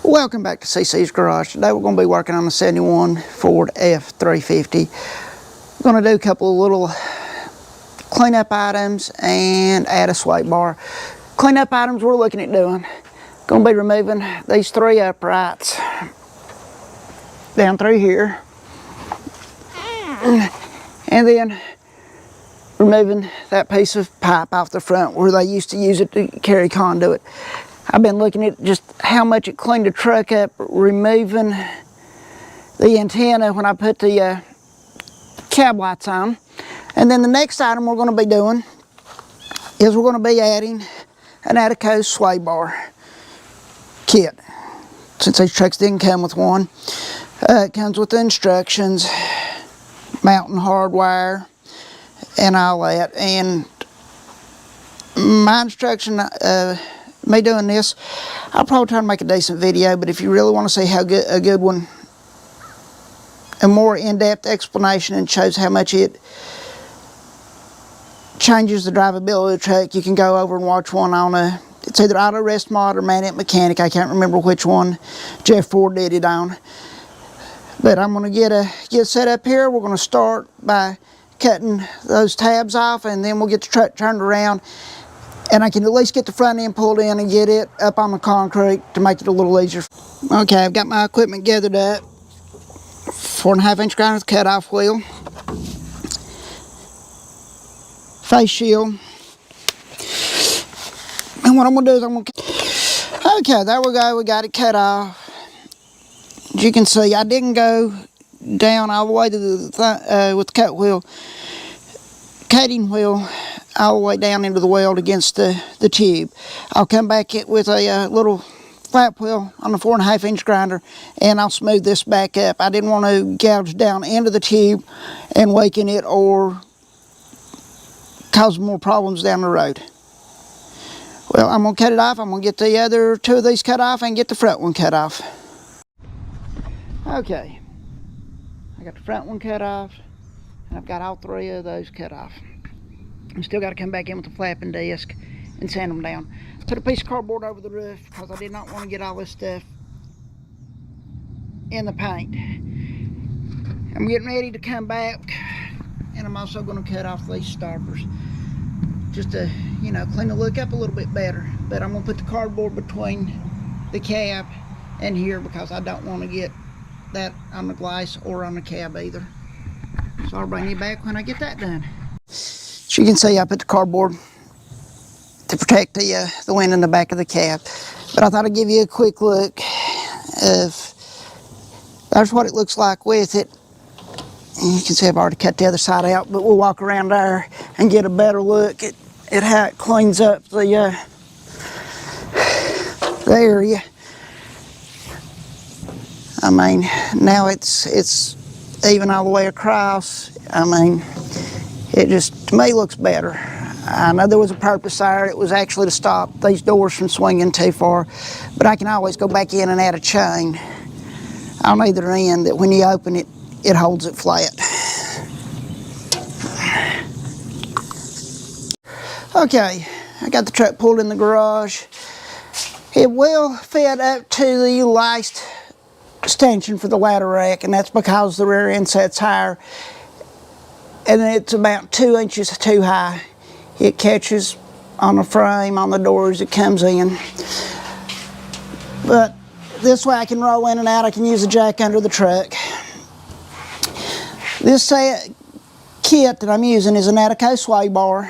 Welcome back to CC's Garage. Today we're going to be working on the 71 Ford F350. We're going to do a couple of little cleanup items and add a sway bar. Cleanup items we're looking at doing. Going to be removing these three uprights down through here. And then removing that piece of pipe off the front where they used to use it to carry conduit. I've been looking at just how much it cleaned the truck up, removing the antenna when I put the cab lights on. And then the next item we're going to be doing is we're going to be adding an Attica sway bar kit. Since these trucks didn't come with one, it comes with the instructions, mounting hardwire, and all that. And my instruction, me doing this, I'll probably try to make a decent video, but if you really want to see how good a good one, a more in-depth explanation and shows how much it changes the drivability of the truck, you can go over and watch one on it's either Auto Rest Mod or Man It Mechanic. I can't remember which one Jeff Ford did it on. But I'm going to get set up here. We're going to start by cutting those tabs off, and then we'll get the truck turned around, and I can at least get the front end pulled in and get it up on the concrete to make it a little easier. Okay, I've got my equipment gathered up. 4.5 inch grinder with cut-off wheel, face shield, and what I'm going to do is okay, there we go, we got it cut off. As you can see, I didn't go down all the way to the with the cut wheel, cutting wheel, all the way down into the weld against the tube. I'll come back with a little flap wheel on the 4.5 inch grinder, and I'll smooth this back up. I didn't want to gouge down into the tube and weaken it or cause more problems down the road. Well, I'm going to cut it off. I'm going to get the other two of these cut off and get the front one cut off. Okay, I got the front one cut off, and I've got all three of those cut off. I'm still got to come back in with the flapping disc and sand them down. Put a piece of cardboard over the roof because I did not want to get all this stuff in the paint. I'm getting ready to come back, and I'm also going to cut off these stoppers just to, you know, clean the look up a little bit better. But I'm going to put the cardboard between the cab and here because I don't want to get that on the glass or on the cab either. So I'll bring you back when I get that done. As you can see, I put the cardboard to protect the wind in the back of the cab. But I thought I'd give you a quick look of, there's what it looks like with it. And you can see I've already cut the other side out, but we'll walk around there and get a better look at how it cleans up the area. I mean, now it's even all the way across. I mean, it just, to me, looks better. I know there was a purpose there. It was actually to stop these doors from swinging too far, but I can always go back in and add a chain on either end that when you open it, it holds it flat. Okay, I got the truck pulled in the garage. It will fit up to the last extension for the ladder rack, and that's because the rear end sets higher, and it's about 2 inches too high. It catches on the frame, on the door as it comes in. But this way I can roll in and out. I can use the jack under the truck. This kit that I'm using is an Attica sway bar.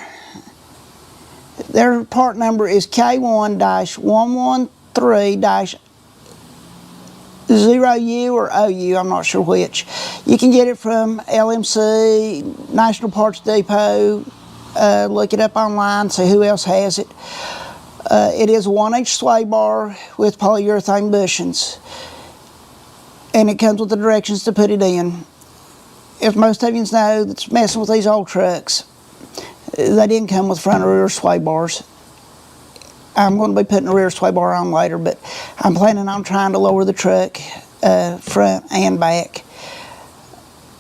Their part number is K1-113-0U or OU, I'm not sure which. You can get it from LMC, National Parts Depot. Look it up online, see who else has it. It is a 1-inch sway bar with polyurethane bushings, and it comes with the directions to put it in. If most of you know that's messing with these old trucks, they didn't come with front or rear sway bars. I'm going to be putting a rear sway bar on later, but I'm planning on trying to lower the truck front and back.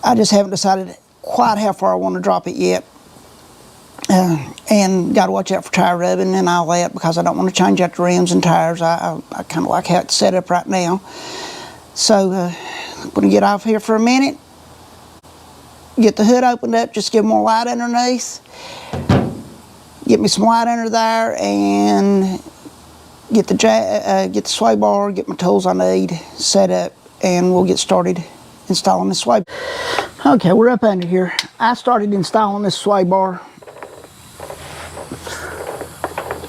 I just haven't decided quite how far I want to drop it yet. And got to watch out for tire rubbing and all that because I don't want to change out the rims and tires. I kind of like how it's set up right now. So I'm going to get off here for a minute, get the hood opened up, just give more light underneath, get me some light under there, and get the sway bar, get my tools I need set up, and we'll get started installing this sway. Okay, we're up under here. I started installing this sway bar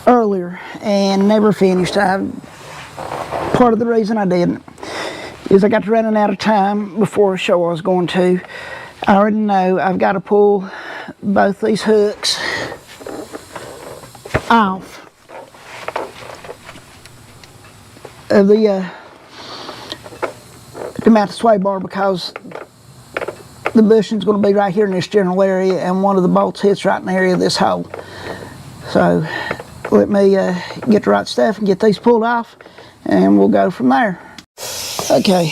earlier and never finished. Part of the reason I didn't is I got to running out of time before a show I was going to. I already know I've got to pull both these hooks off of to mount the sway bar because the bushing's going to be right here in this general area, and one of the bolts hits right in the area of this hole. So let me get the right stuff and get these pulled off, and we'll go from there. Okay,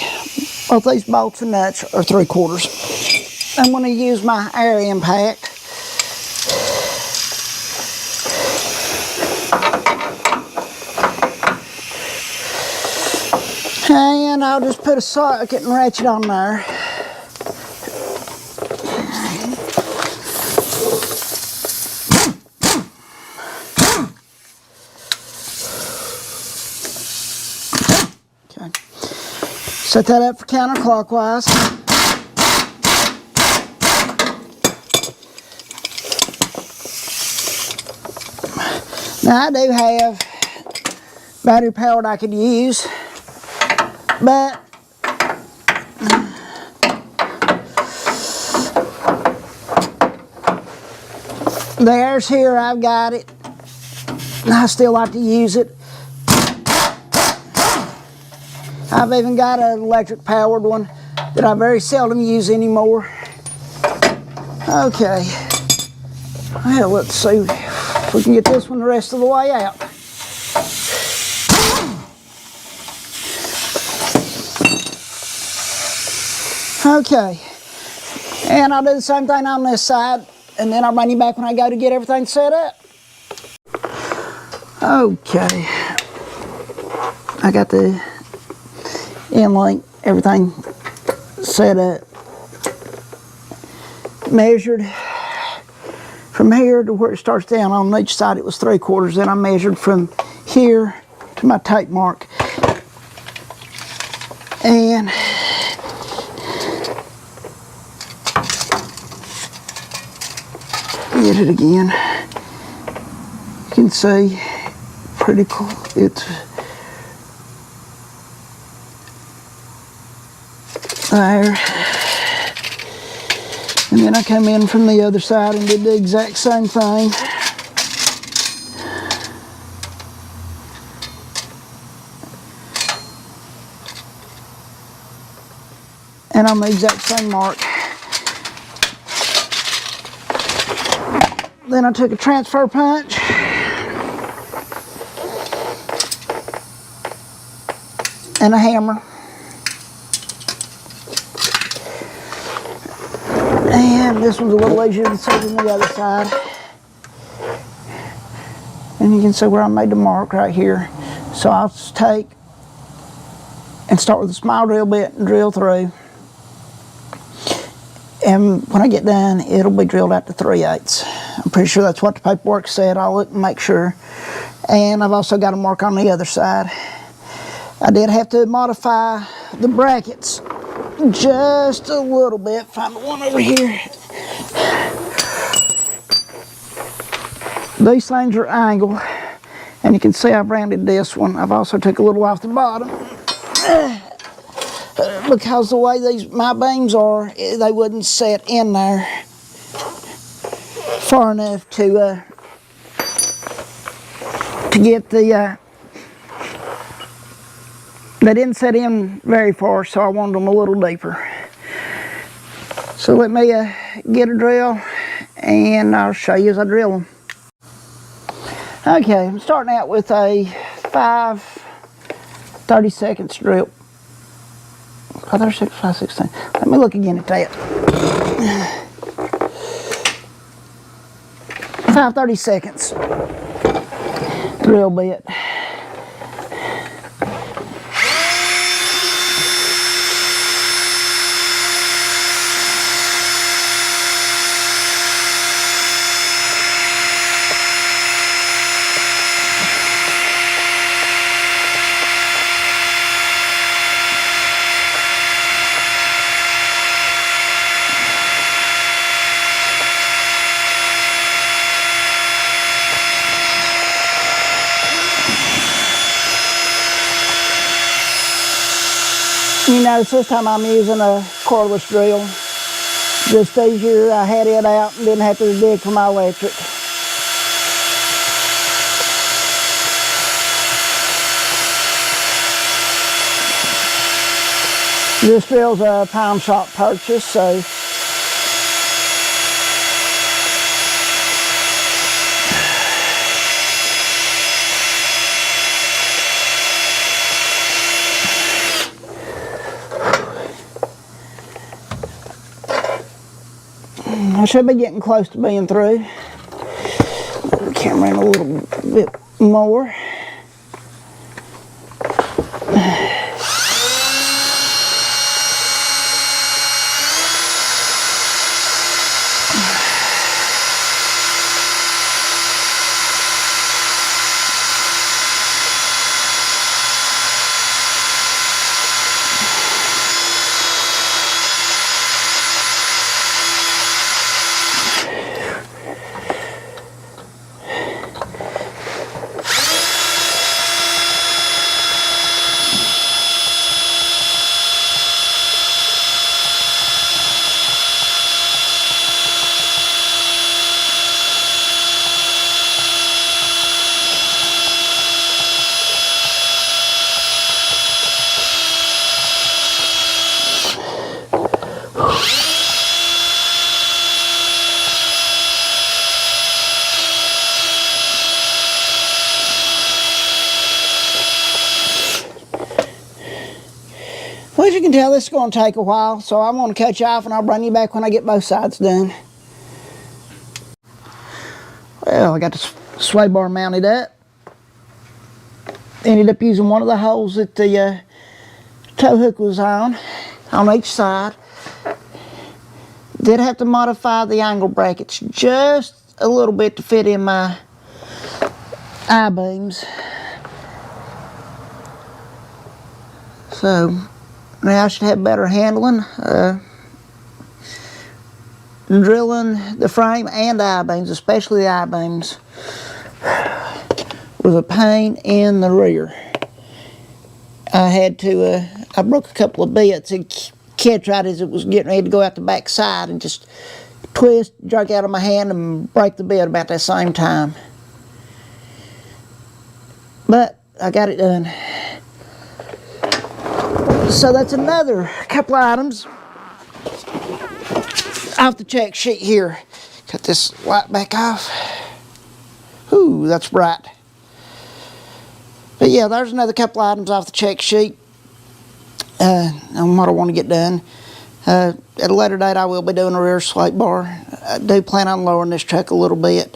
both these bolts and nuts are 3/4. I'm going to use my air impact. And I'll just put a socket and ratchet on there. Okay. Set that up for counterclockwise. Now I do have battery powered I could use, but there's here, I've got it, and I still like to use it. I've even got an electric powered one that I very seldom use anymore. Okay, well, let's see if we can get this one the rest of the way out. Okay, and I'll do the same thing on this side, and then I'll bring you back when I go to get everything set up. Okay, I got the end link, everything set up, measured from here to where it starts down. On each side it was 3/4, then I measured from here to my tape mark, and get it again. You can see pretty cool. It's there, and then I come in from the other side and did the exact same thing. And on the exact same mark. Then I took a transfer punch and a hammer, and this one's a little easier to see than the other side. And you can see where I made the mark right here. So I'll just take and start with a small drill bit and drill through. And when I get done, it'll be drilled out to 3/8. I'm pretty sure that's what the paperwork said. I'll look and make sure. And I've also got a mark on the other side. I did have to modify the brackets just a little bit. Find the one over here. These things are angled, and you can see I've rounded this one. I've also took a little off the bottom. Because the way my beams are, they wouldn't set in there far enough to get the, they didn't set in very far, so I wanted them a little deeper. So let me get a drill, and I'll show you as I drill them. Okay, I'm starting out with a 5 30-seconds drill. 5/36, 5/16. Let me look again at that. 5/32 drill bit. You notice this time I'm using a cordless drill. Just easier, I had it out and didn't have to dig for my electric. This drill's a pound shop purchase, so I should be getting close to being through. Move the camera in a little bit more. Well, as you can tell, this is going to take a while, so I'm going to cut you off and I'll bring you back when I get both sides done. Well, I got the sway bar mounted up. Ended up using one of the holes that the tow hook was on each side. Did have to modify the angle brackets just a little bit to fit in my I-beams. So now I should have better handling. Drilling the frame and the I-beams, especially the I-beams, was a pain in the rear. I had to, I broke a couple of bits and catch right as it was getting ready to go out the back side and just twist, jerk out of my hand and break the bit about that same time. But I got it done. So that's another couple of items off the check sheet here. Cut this light back off. Ooh, that's bright. But yeah, there's another couple of items off the check sheet on what I want to get done. At a later date, I will be doing a rear slate bar. I do plan on lowering this truck a little bit.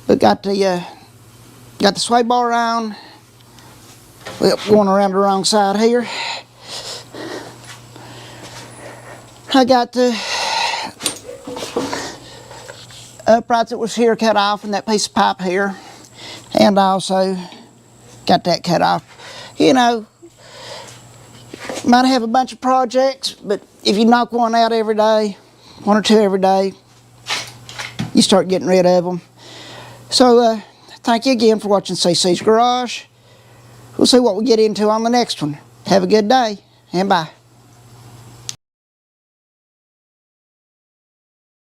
But got the sway bar on. Well, going around the wrong side here. I got the uprights that was here cut off and that piece of pipe here. And I also got that cut off. You know, might have a bunch of projects, but if you knock one out every day, one or two every day, you start getting rid of them. So, thank you again for watching CC's Garage. We'll see what we get into on the next one. Have a good day, and bye.